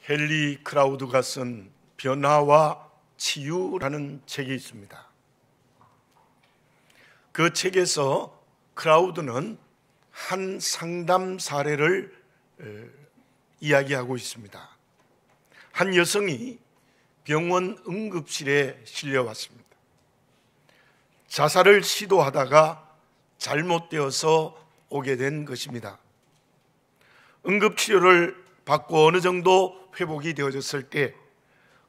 헨리 크라우드가 쓴 변화와 치유라는 책이 있습니다. 그 책에서 크라우드는 한 상담 사례를 이야기하고 있습니다. 한 여성이 병원 응급실에 실려왔습니다. 자살을 시도하다가 잘못되어서 오게 된 것입니다. 응급치료를 받고 어느 정도 회복이 되어졌을 때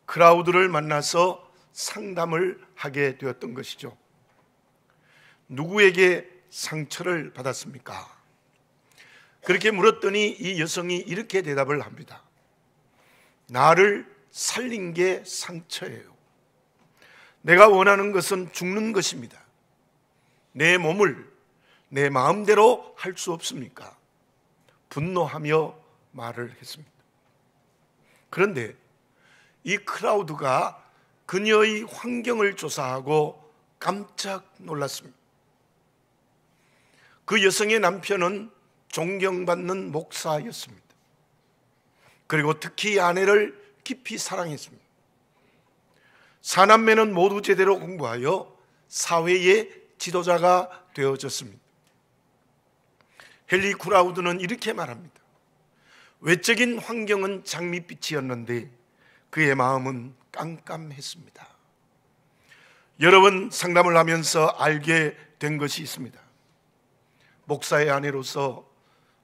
크라우드를 만나서 상담을 하게 되었던 것이죠. 누구에게 상처를 받았습니까? 그렇게 물었더니 이 여성이 이렇게 대답을 합니다. 나를 살린 게 상처예요. 내가 원하는 것은 죽는 것입니다. 내 몸을 내 마음대로 할 수 없습니까? 분노하며 말을 했습니다. 그런데 이 크라우드가 그녀의 환경을 조사하고 깜짝 놀랐습니다. 그 여성의 남편은 존경받는 목사였습니다. 그리고 특히 아내를 깊이 사랑했습니다. 사남매는 모두 제대로 공부하여 사회의 지도자가 되어졌습니다. 헨리 크라우드는 이렇게 말합니다. 외적인 환경은 장밋빛이었는데 그의 마음은 깜깜했습니다. 여러 번 상담을 하면서 알게 된 것이 있습니다. 목사의 아내로서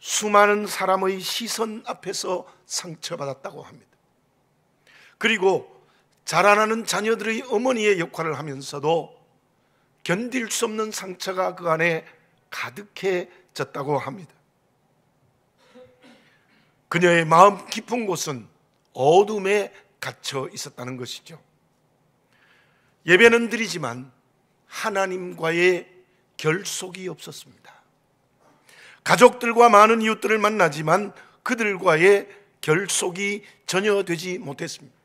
수많은 사람의 시선 앞에서 상처받았다고 합니다. 그리고 자라나는 자녀들의 어머니의 역할을 하면서도 견딜 수 없는 상처가 그 안에 가득해졌다고 합니다. 그녀의 마음 깊은 곳은 어둠에 갇혀 있었다는 것이죠. 예배는 드리지만 하나님과의 결속이 없었습니다. 가족들과 많은 이웃들을 만나지만 그들과의 결속이 전혀 되지 못했습니다.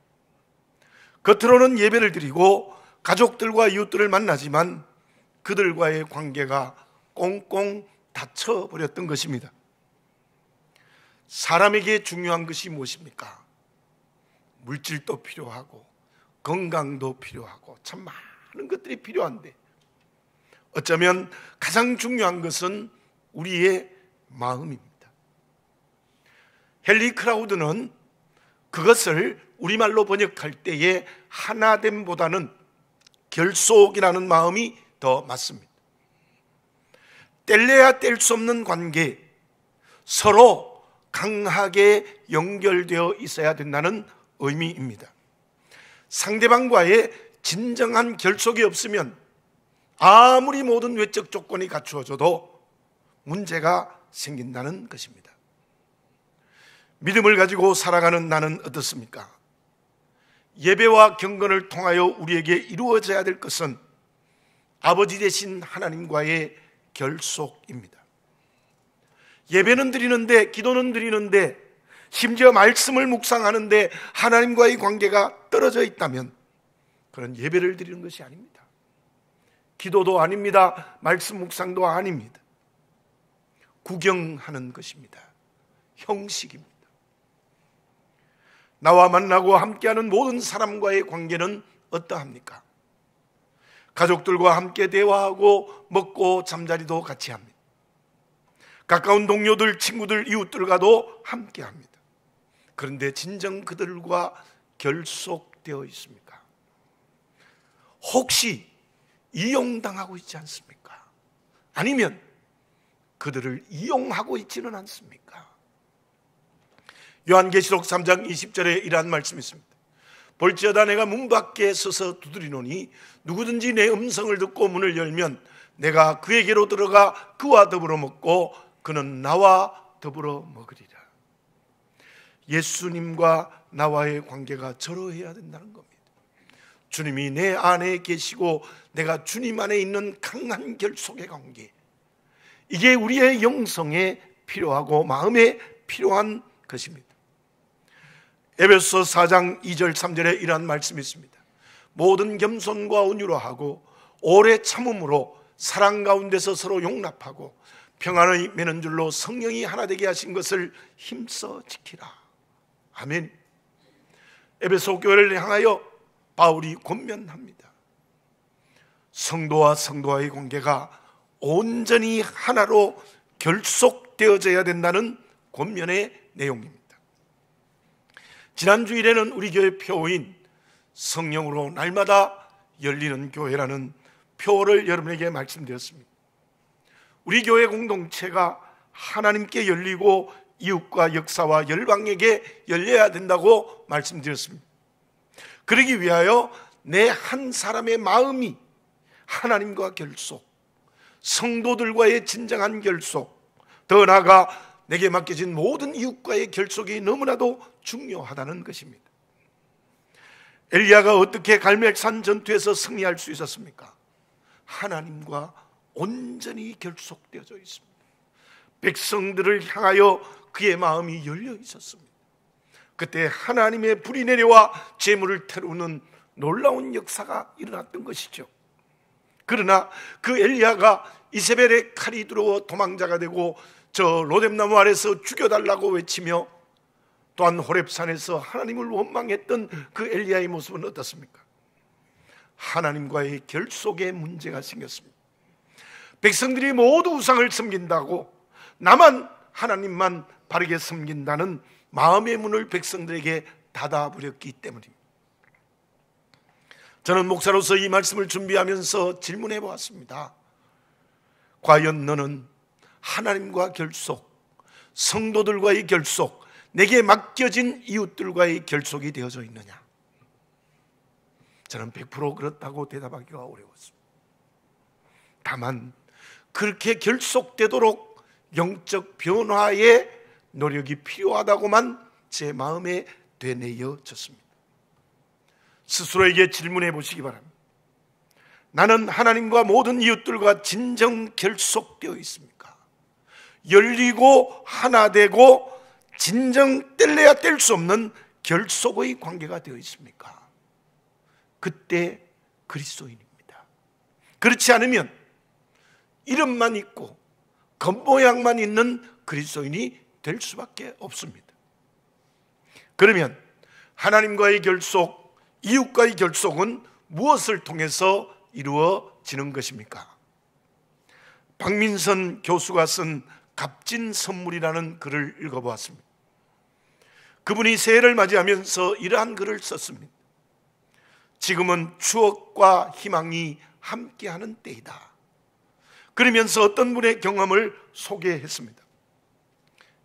겉으로는 예배를 드리고 가족들과 이웃들을 만나지만 그들과의 관계가 꽁꽁 닫혀버렸던 것입니다. 사람에게 중요한 것이 무엇입니까? 물질도 필요하고 건강도 필요하고 참 많은 것들이 필요한데 어쩌면 가장 중요한 것은 우리의 마음입니다. 헨리 크라우드는 그것을 우리말로 번역할 때에 하나됨보다는 결속이라는 마음이 더 맞습니다. 뗄래야 뗄 수 없는 관계, 서로 강하게 연결되어 있어야 된다는 의미입니다. 상대방과의 진정한 결속이 없으면 아무리 모든 외적 조건이 갖추어져도 문제가 생긴다는 것입니다. 믿음을 가지고 살아가는 나는 어떻습니까? 예배와 경건을 통하여 우리에게 이루어져야 될 것은 아버지 되신 하나님과의 결속입니다. 예배는 드리는데, 기도는 드리는데, 심지어 말씀을 묵상하는데 하나님과의 관계가 떨어져 있다면 그런 예배를 드리는 것이 아닙니다. 기도도 아닙니다. 말씀 묵상도 아닙니다. 구경하는 것입니다. 형식입니다. 나와 만나고 함께하는 모든 사람과의 관계는 어떠합니까? 가족들과 함께 대화하고 먹고 잠자리도 같이 합니다. 가까운 동료들, 친구들, 이웃들과도 함께 합니다. 그런데 진정 그들과 결속되어 있습니까? 혹시 이용당하고 있지 않습니까? 아니면 그들을 이용하고 있지는 않습니까? 요한계시록 3장 20절에 이러한 말씀이 있습니다. 볼지어다 내가 문 밖에 서서 두드리노니 누구든지 내 음성을 듣고 문을 열면 내가 그에게로 들어가 그와 더불어 먹고 그는 나와 더불어 먹으리라. 예수님과 나와의 관계가 절호해야 된다는 겁니다. 주님이 내 안에 계시고 내가 주님 안에 있는 강한 결속의 관계, 이게 우리의 영성에 필요하고 마음에 필요한 것입니다. 에베소 4장 2절 3절에 이러한 말씀이 있습니다. 모든 겸손과 온유로 하고 오래 참음으로 사랑 가운데서 서로 용납하고 평안의 매는 줄로 성령이 하나 되게 하신 것을 힘써 지키라. 아멘. 에베소 교회를 향하여 바울이 권면합니다. 성도와 성도와의 관계가 온전히 하나로 결속되어져야 된다는 권면의 내용입니다. 지난 주일에는 우리 교회 표어인 성령으로 날마다 열리는 교회라는 표어를 여러분에게 말씀드렸습니다. 우리 교회 공동체가 하나님께 열리고 이웃과 역사와 열방에게 열려야 된다고 말씀드렸습니다. 그러기 위하여 내 한 사람의 마음이 하나님과 결속, 성도들과의 진정한 결속, 더 나아가 내게 맡겨진 모든 이웃과의 결속이 너무나도 중요하다는 것입니다. 엘리야가 어떻게 갈멜산 전투에서 승리할 수 있었습니까? 하나님과 온전히 결속되어져 있습니다. 백성들을 향하여 그의 마음이 열려 있었습니다. 그때 하나님의 불이 내려와 재물을 태우는 놀라운 역사가 일어났던 것이죠. 그러나 그 엘리야가 이세벨의 칼이 들어와 도망자가 되고 저 로뎀나무 아래서 죽여달라고 외치며 또한 호렙산에서 하나님을 원망했던 그 엘리야의 모습은 어떻습니까? 하나님과의 결속에 문제가 생겼습니다. 백성들이 모두 우상을 섬긴다고, 나만 하나님만 바르게 섬긴다는 마음의 문을 백성들에게 닫아버렸기 때문입니다. 저는 목사로서 이 말씀을 준비하면서 질문해 보았습니다. 과연 너는 하나님과 결속, 성도들과의 결속, 내게 맡겨진 이웃들과의 결속이 되어져 있느냐? 저는 100% 그렇다고 대답하기가 어려웠습니다. 다만 그렇게 결속되도록 영적 변화의 노력이 필요하다고만 제 마음에 되뇌어졌습니다. 스스로에게 질문해 보시기 바랍니다. 나는 하나님과 모든 이웃들과 진정 결속되어 있습니까? 열리고 하나 되고 진정 뗄래야 뗄 수 없는 결속의 관계가 되어 있습니까? 그때 그리스도인입니다. 그렇지 않으면 이름만 있고 겉모양만 있는 그리스도인이 될 수밖에 없습니다. 그러면 하나님과의 결속, 이웃과의 결속은 무엇을 통해서 이루어지는 것입니까? 박민선 교수가 쓴 값진 선물이라는 글을 읽어보았습니다. 그분이 새해를 맞이하면서 이러한 글을 썼습니다. 지금은 추억과 희망이 함께하는 때이다. 그러면서 어떤 분의 경험을 소개했습니다.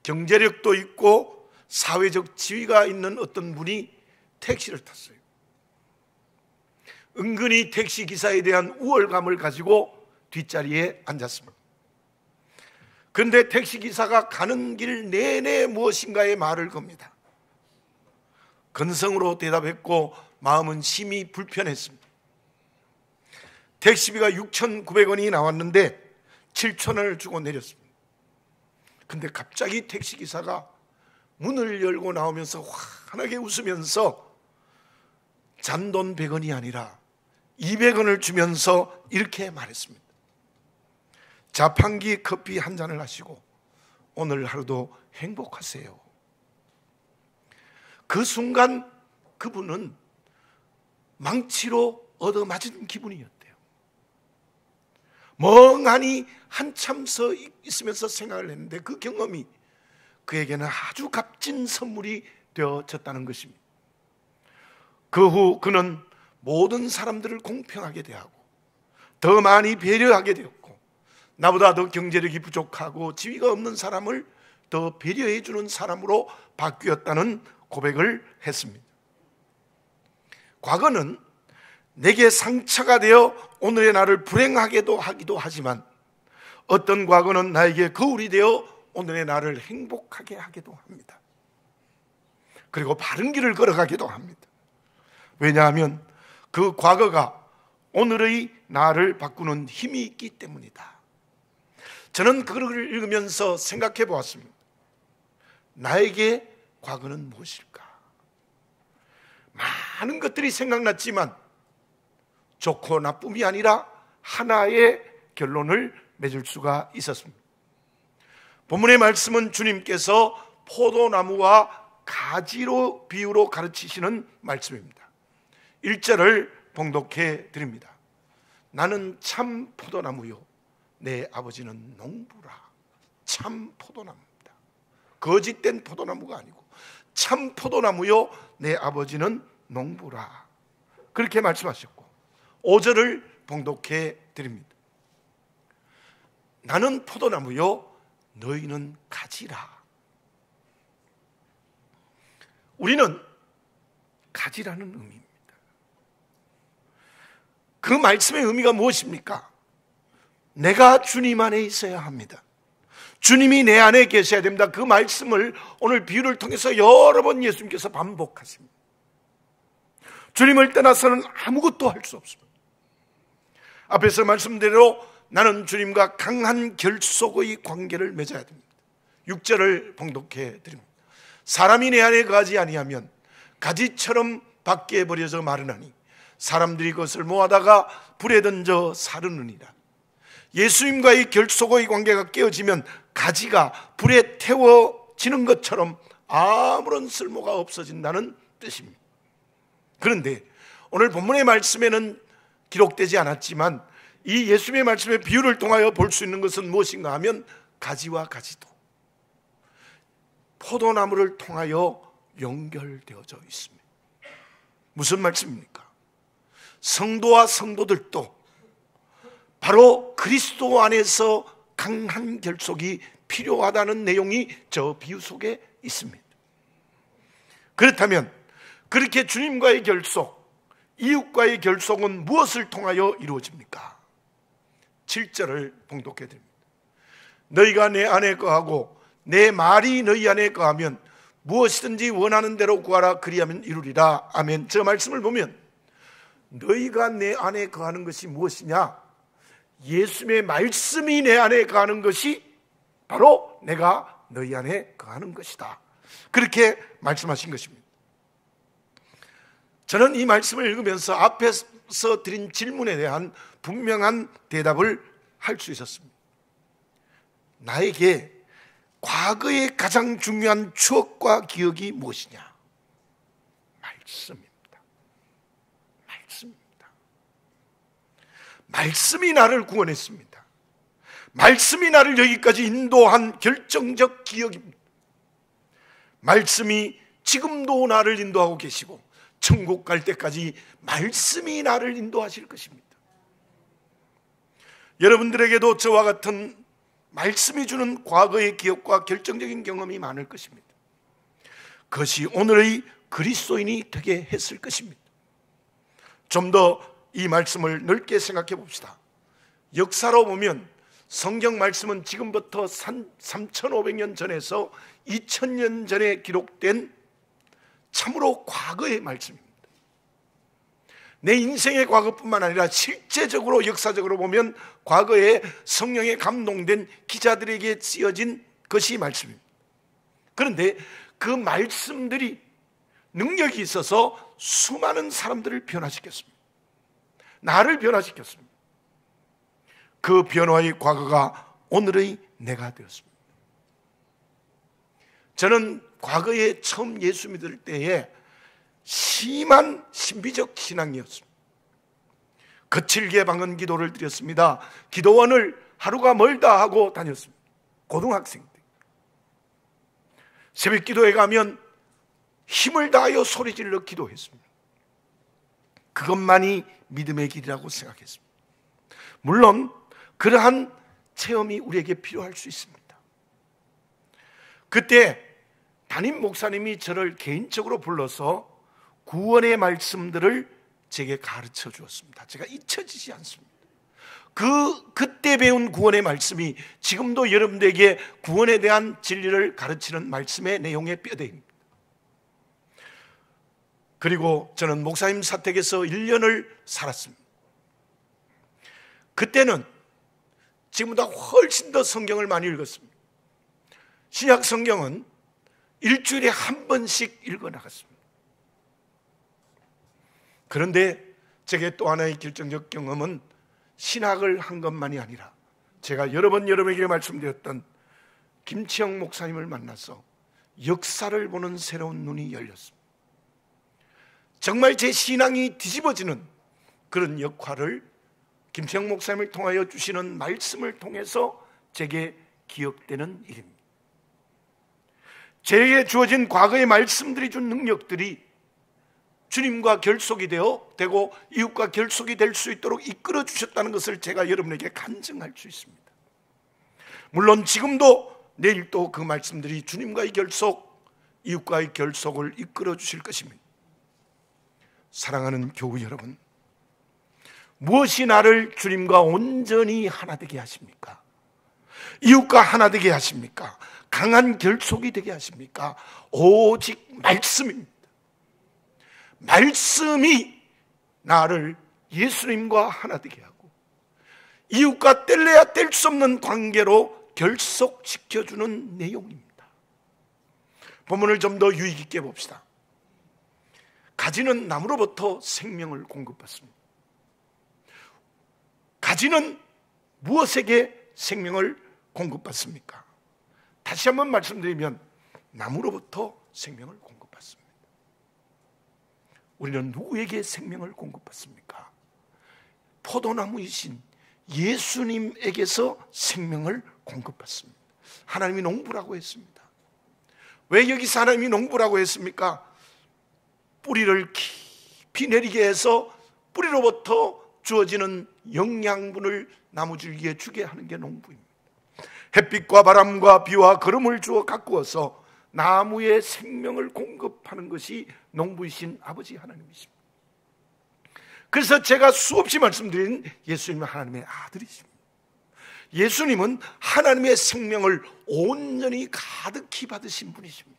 경제력도 있고 사회적 지위가 있는 어떤 분이 택시를 탔어요. 은근히 택시기사에 대한 우월감을 가지고 뒷자리에 앉았습니다. 그런데 택시기사가 가는 길 내내 무엇인가의 말을 겁니다. 근성으로 대답했고 마음은 심히 불편했습니다. 택시비가 6,900원이 나왔는데 7,000원을 주고 내렸습니다. 근데 갑자기 택시기사가 문을 열고 나오면서 환하게 웃으면서 잔돈 100원이 아니라 200원을 주면서 이렇게 말했습니다. 자판기 커피 한 잔을 하시고 오늘 하루도 행복하세요. 그 순간 그분은 망치로 얻어맞은 기분이었대요. 멍하니 한참 서 있으면서 생각을 했는데 그 경험이 그에게는 아주 값진 선물이 되어졌다는 것입니다. 그 후 그는 모든 사람들을 공평하게 대하고 더 많이 배려하게 되었고 나보다 더 경제력이 부족하고 지위가 없는 사람을 더 배려해 주는 사람으로 바뀌었다는 고백을 했습니다. 과거는 내게 상처가 되어 오늘의 나를 불행하게도 하기도 하지만 어떤 과거는 나에게 거울이 되어 오늘의 나를 행복하게 하기도 합니다. 그리고 바른 길을 걸어가기도 합니다. 왜냐하면 그 과거가 오늘의 나를 바꾸는 힘이 있기 때문이다. 저는 그걸 읽으면서 생각해 보았습니다. 나에게 과거는 무엇일까? 많은 것들이 생각났지만 좋고 나쁨이 아니라 하나의 결론을 맺을 수가 있었습니다. 본문의 말씀은 주님께서 포도나무와 가지로 비유로 가르치시는 말씀입니다. 1절을 봉독해 드립니다. 나는 참 포도나무요 내 아버지는 농부라. 참 포도나무입니다. 거짓된 포도나무가 아니고 참 포도나무요 내 아버지는 농부라. 그렇게 말씀하셨고 5절을 봉독해 드립니다. 나는 포도나무요 너희는 가지라. 우리는 가지라는 의미입니다. 그 말씀의 의미가 무엇입니까? 내가 주님 안에 있어야 합니다. 주님이 내 안에 계셔야 됩니다. 그 말씀을 오늘 비유를 통해서 여러 번 예수님께서 반복하십니다. 주님을 떠나서는 아무것도 할 수 없습니다. 앞에서 말씀대로 나는 주님과 강한 결속의 관계를 맺어야 됩니다. 6절을 봉독해 드립니다. 사람이 내 안에 거하지 아니하면 가지처럼 밖에 버려져 마르나니 사람들이 그것을 모아다가 불에 던져 사르느니라. 예수님과의 결속의 관계가 깨어지면 가지가 불에 태워지는 것처럼 아무런 쓸모가 없어진다는 뜻입니다. 그런데 오늘 본문의 말씀에는 기록되지 않았지만 이 예수님의 말씀의 비유를 통하여 볼 수 있는 것은 무엇인가 하면 가지와 가지도 포도나무를 통하여 연결되어져 있습니다. 무슨 말씀입니까? 성도와 성도들도 바로 그리스도 안에서 강한 결속이 필요하다는 내용이 저 비유 속에 있습니다. 그렇다면 그렇게 주님과의 결속, 이웃과의 결속은 무엇을 통하여 이루어집니까? 7절을 봉독해 드립니다. 너희가 내 안에 거하고 내 말이 너희 안에 거하면 무엇이든지 원하는 대로 구하라 그리하면 이루리라. 아멘. 저 말씀을 보면 너희가 내 안에 거하는 것이 무엇이냐? 예수님의 말씀이 내 안에 거하는 것이 바로 내가 너희 안에 거하는 것이다. 그렇게 말씀하신 것입니다. 저는 이 말씀을 읽으면서 앞에서 드린 질문에 대한 분명한 대답을 할 수 있었습니다. 나에게 과거의 가장 중요한 추억과 기억이 무엇이냐? 말씀입니다. 말씀입니다. 말씀이 나를 구원했습니다. 말씀이 나를 여기까지 인도한 결정적 기억입니다. 말씀이 지금도 나를 인도하고 계시고 천국 갈 때까지 말씀이 나를 인도하실 것입니다. 여러분들에게도 저와 같은 말씀이 주는 과거의 기억과 결정적인 경험이 많을 것입니다. 그것이 오늘의 그리스도인이 되게 했을 것입니다. 좀 더 이 말씀을 넓게 생각해 봅시다. 역사로 보면 성경 말씀은 지금부터 3,500년 전에서 2,000년 전에 기록된 참으로 과거의 말씀입니다. 내 인생의 과거뿐만 아니라 실제적으로 역사적으로 보면 과거에 성령에 감동된 기자들에게 쓰여진 것이 말씀입니다. 그런데 그 말씀들이 능력이 있어서 수많은 사람들을 변화시켰습니다. 나를 변화시켰습니다. 그 변화의 과거가 오늘의 내가 되었습니다. 저는 과거에 처음 예수 믿을 때에 심한 신비적 신앙이었습니다. 거칠게 방언 기도를 드렸습니다. 기도원을 하루가 멀다 하고 다녔습니다. 고등학생 때 새벽 기도에 가면 힘을 다하여 소리질러 기도했습니다. 그것만이 믿음의 길이라고 생각했습니다. 물론 그러한 체험이 우리에게 필요할 수 있습니다. 그때 담임 목사님이 저를 개인적으로 불러서 구원의 말씀들을 제게 가르쳐 주었습니다. 제가 잊혀지지 않습니다. 그때 배운 구원의 말씀이 지금도 여러분들에게 구원에 대한 진리를 가르치는 말씀의 내용의 뼈대입니다. 그리고 저는 목사님 사택에서 1년을 살았습니다. 그때는 지금보다 훨씬 더 성경을 많이 읽었습니다. 신약 성경은 일주일에 한 번씩 읽어나갔습니다. 그런데 제게 또 하나의 결정적 경험은 신학을 한 것만이 아니라 제가 여러 번 여러분에게 말씀드렸던 김치영 목사님을 만나서 역사를 보는 새로운 눈이 열렸습니다. 정말 제 신앙이 뒤집어지는 그런 역할을 김태형 목사님을 통하여 주시는 말씀을 통해서 제게 기억되는 일입니다. 제게 주어진 과거의 말씀들이 준 능력들이 주님과 결속이 되고 이웃과 결속이 될 수 있도록 이끌어 주셨다는 것을 제가 여러분에게 간증할 수 있습니다. 물론 지금도 내일도 그 말씀들이 주님과의 결속, 이웃과의 결속을 이끌어 주실 것입니다. 사랑하는 교우 여러분, 무엇이 나를 주님과 온전히 하나 되게 하십니까? 이웃과 하나 되게 하십니까? 강한 결속이 되게 하십니까? 오직 말씀입니다. 말씀이 나를 예수님과 하나 되게 하고 이웃과 뗄래야 뗄 수 없는 관계로 결속시켜주는 내용입니다. 본문을 좀 더 유익 있게 봅시다. 가지는 나무로부터 생명을 공급받습니다. 가지는 무엇에게 생명을 공급받습니까? 다시 한번 말씀드리면 나무로부터 생명을 공급받습니다. 우리는 누구에게 생명을 공급받습니까? 포도나무이신 예수님에게서 생명을 공급받습니다. 하나님이 농부라고 했습니다. 왜 여기서 하나님이 농부라고 했습니까? 뿌리를 깊이 내리게 해서 뿌리로부터 주어지는 영양분을 나무줄기에 주게 하는 게 농부입니다. 햇빛과 바람과 비와 거름을 주어 가꾸어서 나무에 생명을 공급하는 것이 농부이신 아버지 하나님이십니다. 그래서 제가 수없이 말씀드린 예수님은 하나님의 아들이십니다. 예수님은 하나님의 생명을 온전히 가득히 받으신 분이십니다.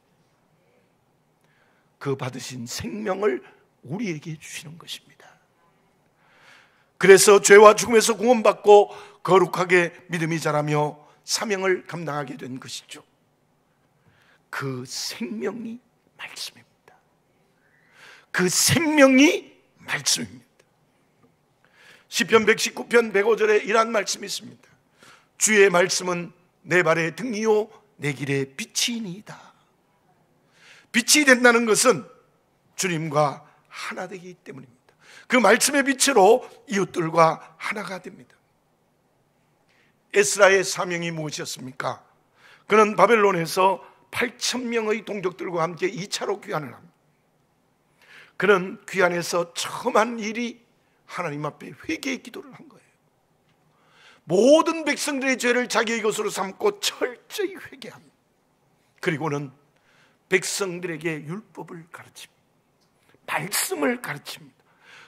그 받으신 생명을 우리에게 주시는 것입니다. 그래서 죄와 죽음에서 구원받고 거룩하게 믿음이 자라며 사명을 감당하게 된 것이죠. 그 생명이 말씀입니다. 그 생명이 말씀입니다. 시편 119편 105절에 이런 말씀이 있습니다. 주의 말씀은 내 발의 등이요 내 길의 빛이니이다. 빛이 된다는 것은 주님과 하나 되기 때문입니다. 그 말씀의 빛으로 이웃들과 하나가 됩니다. 에스라의 사명이 무엇이었습니까? 그는 바벨론에서 8,000명의 동족들과 함께 2차로 귀환을 합니다. 그는 귀환에서 처음 한 일이 하나님 앞에 회개의 기도를 한 거예요. 모든 백성들의 죄를 자기의 것으로 삼고 철저히 회개합니다. 그리고는 백성들에게 율법을 가르칩니다. 말씀을 가르칩니다.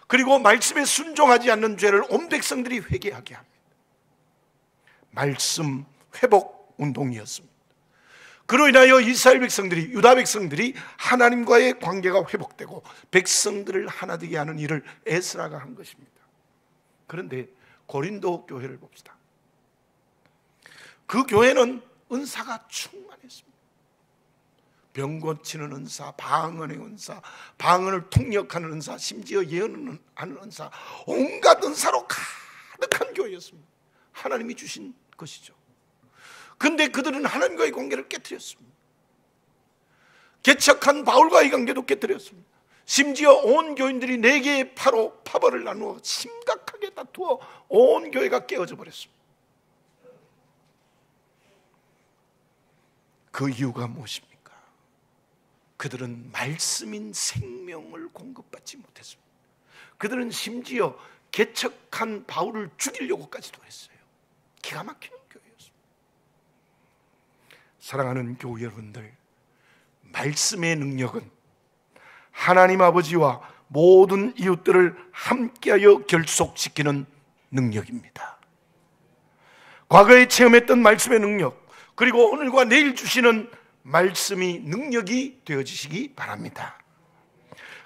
그리고 말씀에 순종하지 않는 죄를 온 백성들이 회개하게 합니다. 말씀 회복 운동이었습니다. 그로 인하여 이스라엘 백성들이, 유다 백성들이 하나님과의 관계가 회복되고 백성들을 하나 되게 하는 일을 에스라가 한 것입니다. 그런데 고린도 교회를 봅시다. 그 교회는 은사가 충만했습니다. 병 고치는 은사, 방언의 은사, 방언을 통역하는 은사, 심지어 예언하는 은사, 온갖 은사로 가득한 교회였습니다. 하나님이 주신 것이죠. 그런데 그들은 하나님과의 관계를 깨뜨렸습니다. 개척한 바울과의 관계도 깨뜨렸습니다. 심지어 온 교인들이 4개의 파로 파벌을 나누어 심각하게 다투어 온 교회가 깨어져 버렸습니다. 그 이유가 무엇입니까? 그들은 말씀인 생명을 공급받지 못했습니다. 그들은 심지어 개척한 바울을 죽이려고까지도 했어요. 기가 막히는 교회였습니다. 사랑하는 교우 여러분들, 말씀의 능력은 하나님 아버지와 모든 이웃들을 함께하여 결속시키는 능력입니다. 과거에 체험했던 말씀의 능력, 그리고 오늘과 내일 주시는 말씀이 능력이 되어지시기 바랍니다.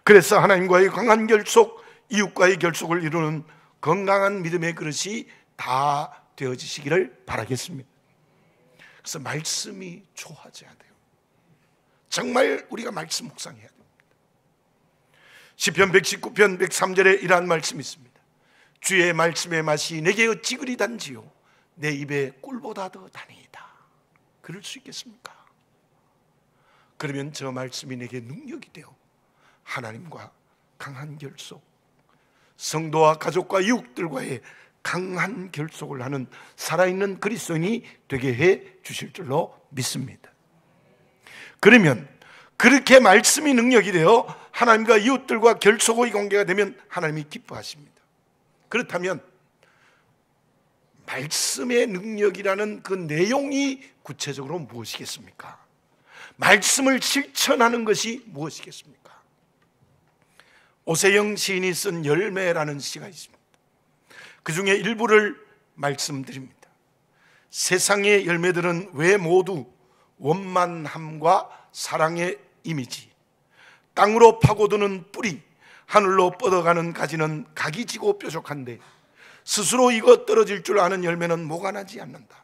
그래서 하나님과의 강한 결속, 이웃과의 결속을 이루는 건강한 믿음의 그릇이 다 되어지시기를 바라겠습니다. 그래서 말씀이 좋아져야 돼요. 정말 우리가 말씀 묵상해야 됩니다. 시편 119편 103절에 이러한 말씀이 있습니다. 주의 말씀의 맛이 내게 어찌 그리 단지요 내 입에 꿀보다 더 다니이다. 그럴 수 있겠습니까? 그러면 저 말씀이 내게 능력이 되어 하나님과 강한 결속, 성도와 가족과 이웃들과의 강한 결속을 하는 살아있는 그리스도인이 되게 해 주실 줄로 믿습니다. 그러면 그렇게 말씀이 능력이 되어 하나님과 이웃들과 결속의 관계가 되면 하나님이 기뻐하십니다. 그렇다면 말씀의 능력이라는 그 내용이 구체적으로 무엇이겠습니까? 말씀을 실천하는 것이 무엇이겠습니까? 오세영 시인이 쓴 열매라는 시가 있습니다. 그 중에 일부를 말씀드립니다. 세상의 열매들은 왜 모두 원만함과 사랑의 이미지, 땅으로 파고드는 뿌리, 하늘로 뻗어가는 가지는 각이 지고 뾰족한데 스스로 익어 떨어질 줄 아는 열매는 모가 나지 않는다.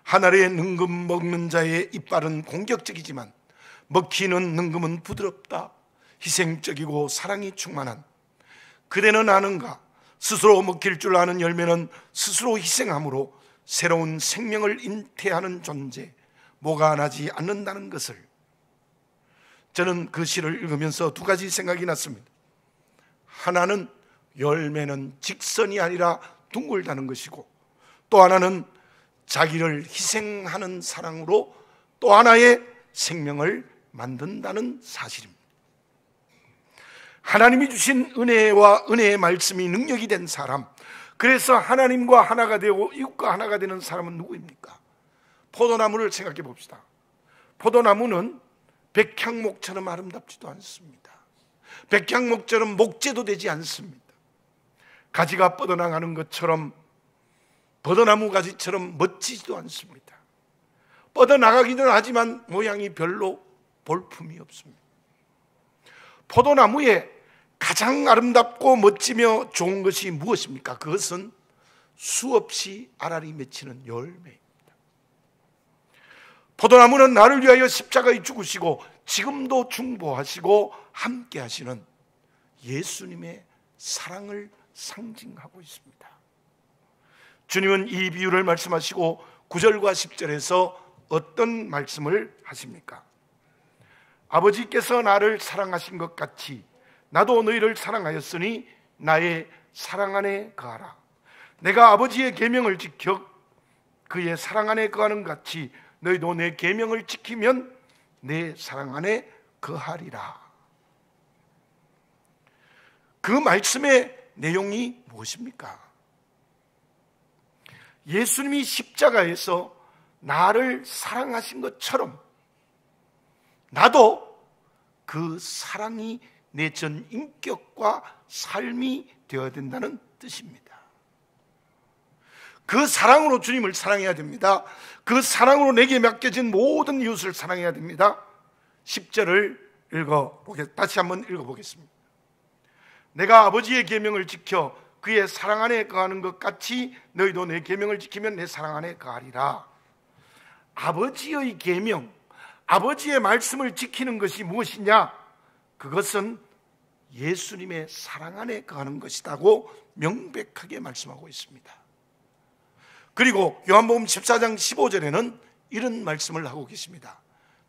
하늘의 능금 먹는 자의 이빨은 공격적이지만 먹히는 능금은 부드럽다. 희생적이고 사랑이 충만한, 그대는 아는가? 스스로 먹힐 줄 아는 열매는 스스로 희생함으로 새로운 생명을 잉태하는 존재, 모가 나지 않는다는 것을. 저는 그 시를 읽으면서 두 가지 생각이 났습니다. 하나는 열매는 직선이 아니라 둥글다는 것이고, 또 하나는 자기를 희생하는 사랑으로 또 하나의 생명을 만든다는 사실입니다. 하나님이 주신 은혜와 은혜의 말씀이 능력이 된 사람, 그래서 하나님과 하나가 되고 이웃과 하나가 되는 사람은 누구입니까? 포도나무를 생각해 봅시다. 포도나무는 백향목처럼 아름답지도 않습니다. 백향목처럼 목재도 되지 않습니다. 가지가 뻗어나가는 것처럼 버드나무 가지처럼 멋지지도 않습니다. 뻗어나가기는 하지만 모양이 별로 볼품이 없습니다. 포도나무에 가장 아름답고 멋지며 좋은 것이 무엇입니까? 그것은 수없이 알알이 맺히는 열매입니다. 포도나무는 나를 위하여 십자가에 죽으시고 지금도 중보하시고 함께 하시는 예수님의 사랑을 상징하고 있습니다. 주님은 이 비유를 말씀하시고 9절과 10절에서 어떤 말씀을 하십니까? 아버지께서 나를 사랑하신 것 같이 나도 너희를 사랑하였으니 나의 사랑 안에 거하라. 내가 아버지의 계명을 지켜 그의 사랑 안에 거하는 같이 너희도 내 계명을 지키면 내 사랑 안에 거하리라. 그 말씀의 내용이 무엇입니까? 예수님이 십자가에서 나를 사랑하신 것처럼 나도 그 사랑이 내 전 인격과 삶이 되어야 된다는 뜻입니다. 그 사랑으로 주님을 사랑해야 됩니다. 그 사랑으로 내게 맡겨진 모든 이웃을 사랑해야 됩니다. 10절을 다시 한번 읽어보겠습니다. 내가 아버지의 계명을 지켜 그의 사랑 안에 거하는 것 같이 너희도 내 계명을 지키면 내 사랑 안에 거하리라. 아버지의 계명, 아버지의 말씀을 지키는 것이 무엇이냐? 그것은 예수님의 사랑 안에 거하는 것이라고 명백하게 말씀하고 있습니다. 그리고 요한복음 14장 15절에는 이런 말씀을 하고 계십니다.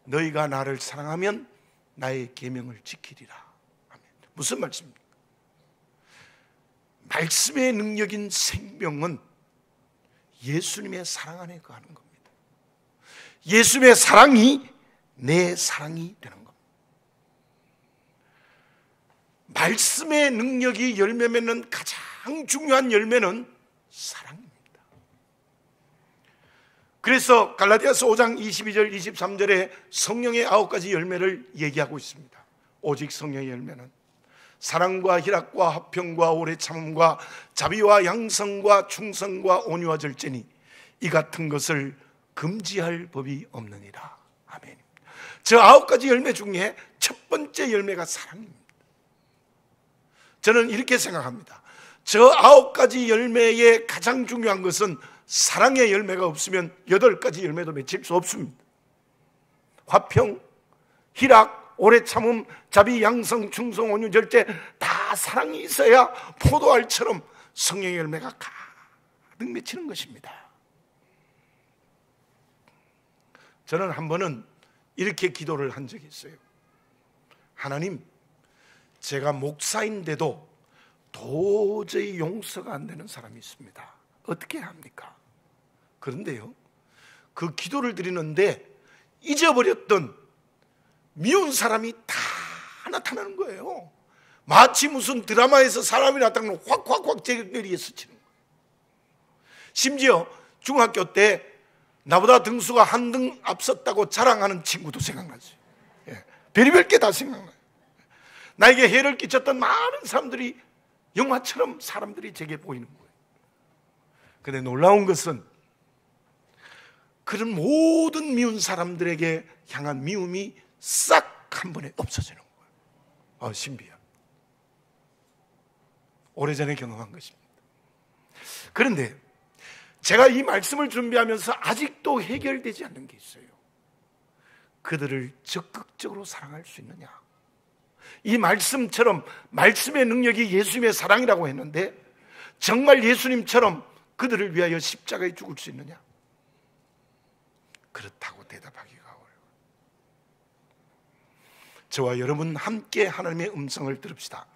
너희가 나를 사랑하면 나의 계명을 지키리라. 아멘. 무슨 말씀입니까? 말씀의 능력인 생명은 예수님의 사랑 안에 거하는 겁니다. 예수님의 사랑이 내 사랑이 되는 겁니다. 말씀의 능력이 열매 맺는 가장 중요한 열매는 사랑입니다. 그래서 갈라디아서 5장 22절 23절에 성령의 9가지 열매를 얘기하고 있습니다. 오직 성령의 열매는 사랑과 희락과 화평과 오래 참음과 자비와 양성과 충성과 온유와 절제니 이 같은 것을 금지할 법이 없느니라. 아멘. 저 9가지 열매 중에 첫 번째 열매가 사랑입니다. 저는 이렇게 생각합니다. 저 9가지 열매의 가장 중요한 것은 사랑의 열매가 없으면 8가지 열매도 맺힐 수 없습니다. 화평, 희락, 오래 참음, 자비, 양성, 충성, 온유, 절제 다 사랑이 있어야 포도알처럼 성령의 열매가 가득 맺히는 것입니다. 저는 한 번은 이렇게 기도를 한 적이 있어요. 하나님, 제가 목사인데도 도저히 용서가 안 되는 사람이 있습니다. 어떻게 해야 합니까? 그런데요, 그 기도를 드리는데 잊어버렸던 미운 사람이 다 나타나는 거예요. 마치 무슨 드라마에서 사람이 나타나면 확 제 뇌리에 스치는 거예요. 심지어 중학교 때 나보다 등수가 한 등 앞섰다고 자랑하는 친구도 생각나죠. 별의별 게 다 생각나요. 나에게 해를 끼쳤던 많은 사람들이 영화처럼 사람들이 제게 보이는 거예요. 그런데 놀라운 것은 그런 모든 미운 사람들에게 향한 미움이 싹 한 번에 없어지는 거예요. 신비한. 오래전에 경험한 것입니다. 그런데 제가 이 말씀을 준비하면서 아직도 해결되지 않는 게 있어요. 그들을 적극적으로 사랑할 수 있느냐? 이 말씀처럼 말씀의 능력이 예수님의 사랑이라고 했는데 정말 예수님처럼 그들을 위하여 십자가에 죽을 수 있느냐? 그렇다고 대답하기가 어려워요. 저와 여러분 함께 하나님의 음성을 들읍시다.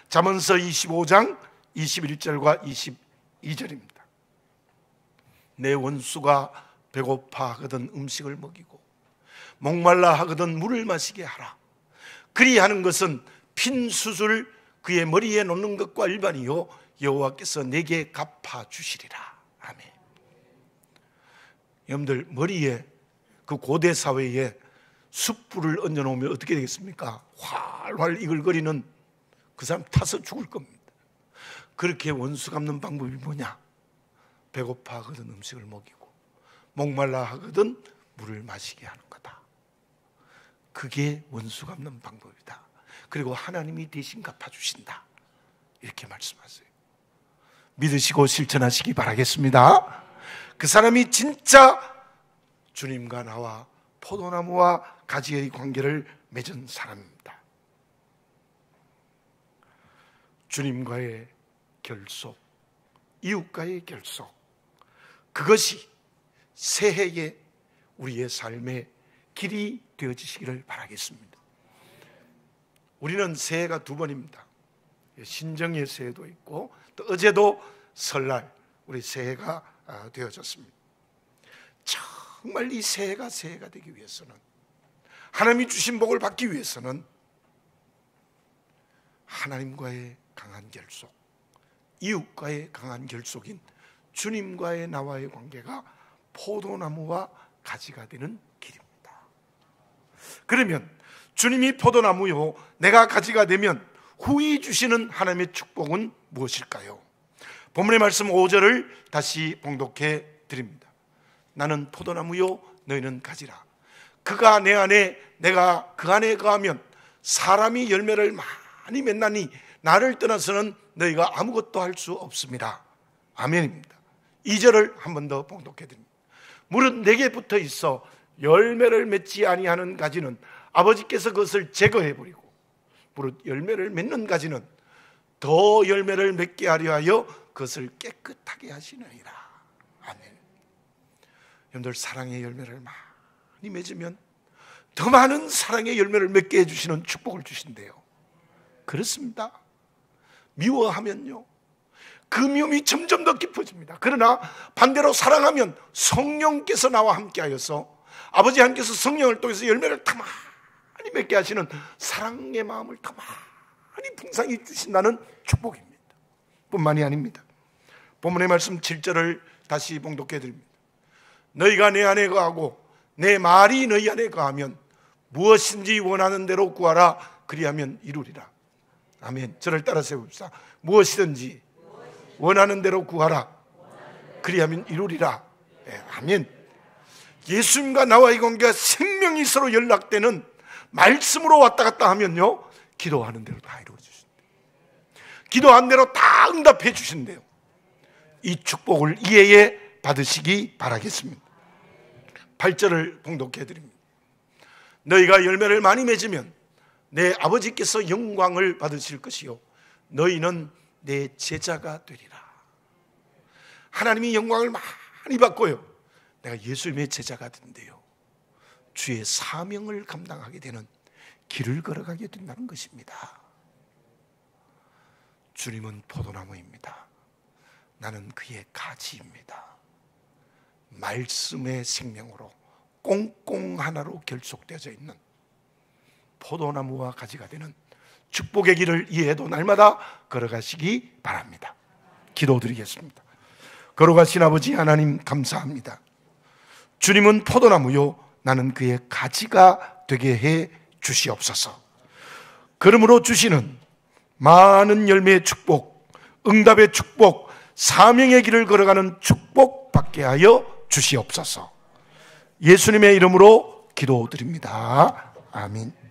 잠언서 25장 21절과 22절입니다. 내 원수가 배고파 하거든 음식을 먹이고 목말라 하거든 물을 마시게 하라. 그리하는 것은 핀 숯을 그의 머리에 놓는 것과 일반이요 여호와께서 내게 갚아주시리라. 아멘. 여러분들, 머리에 그 고대 사회에 숯불을 얹어놓으면 어떻게 되겠습니까? 활활 이글거리는 그 사람 타서 죽을 겁니다. 그렇게 원수 갚는 방법이 뭐냐? 배고파 하거든 음식을 먹이고 목말라 하거든 물을 마시게 하는 거다. 그게 원수 갚는 방법이다. 그리고 하나님이 대신 갚아주신다. 이렇게 말씀하세요. 믿으시고 실천하시기 바라겠습니다. 그 사람이 진짜 주님과 나와 포도나무와 가지의 관계를 맺은 사람입니다. 주님과의 결속, 이웃과의 결속, 그것이 새해에 우리의 삶의 길이 되어지시기를 바라겠습니다. 우리는 새해가 두 번입니다. 신정의 새해도 있고 또 어제도 설날 우리 새해가 되어졌습니다. 정말 이 새해가 되기 위해서는, 하나님이 주신 복을 받기 위해서는 하나님과의 강한 결속, 이웃과의 강한 결속인 주님과의 나와의 관계가 포도나무와 가지가 되는 길입니다. 그러면 주님이 포도나무요 내가 가지가 되면 후히 주시는 하나님의 축복은 무엇일까요? 본문의 말씀 5절을 다시 봉독해 드립니다. 나는 포도나무요 너희는 가지라. 그가 내 안에 내가 그 안에 거하면 사람이 열매를 많이 맺나니 나를 떠나서는 너희가 아무것도 할 수 없습니다. 아멘입니다. 2절을 한 번 더 봉독해 드립니다. 무릇 내게 붙어 있어 열매를 맺지 아니하는 가지는 아버지께서 그것을 제거해 버리고 무릇 열매를 맺는 가지는 더 열매를 맺게 하려 하여 그것을 깨끗하게 하시느니라. 아멘. 여러분들, 사랑의 열매를 많이 맺으면 더 많은 사랑의 열매를 맺게 해주시는 축복을 주신대요. 그렇습니다. 미워하면요 그 미움이 점점 더 깊어집니다. 그러나 반대로 사랑하면 성령께서 나와 함께 하여서 아버지 하나님께서 성령을 통해서 열매를 더 많이 맺게 하시는 사랑의 마음을 더 많이 풍성히 주신다는 축복입니다. 뿐만이 아닙니다. 본문의 말씀 7절을 다시 봉독해 드립니다. 너희가 내 안에 거하고 내 말이 너희 안에 거하면 무엇인지 원하는 대로 구하라. 그리하면 이루리라. 아멘. 저를 따라서 해봅시다. 무엇이든지 원하는 대로 구하라. 그리하면 이루리라. 네, 아멘. 예수님과 나와의 관계가 생명이 서로 연락되는 말씀으로 왔다 갔다 하면요 기도하는 대로 다 이루어져 주신대요. 기도한 대로 다 응답해 주신대요. 이 축복을 이해에 받으시기 바라겠습니다. 8절을 봉독해 드립니다. 너희가 열매를 많이 맺으면 내 아버지께서 영광을 받으실 것이요 너희는 내 제자가 되리라. 하나님이 영광을 많이 받고요 내가 예수님의 제자가 된대요. 주의 사명을 감당하게 되는 길을 걸어가게 된다는 것입니다. 주님은 포도나무입니다. 나는 그의 가지입니다. 말씀의 생명으로 꽁꽁 하나로 결속되어져 있는 포도나무와 가지가 되는 축복의 길을 이해도 날마다 걸어가시기 바랍니다. 기도드리겠습니다. 걸어가신 아버지 하나님 감사합니다. 주님은 포도나무요, 나는 그의 가지가 되게 해 주시옵소서. 그러므로 주시는 많은 열매의 축복, 응답의 축복, 사명의 길을 걸어가는 축복 받게 하여 주시옵소서. 예수님의 이름으로 기도드립니다. 아멘.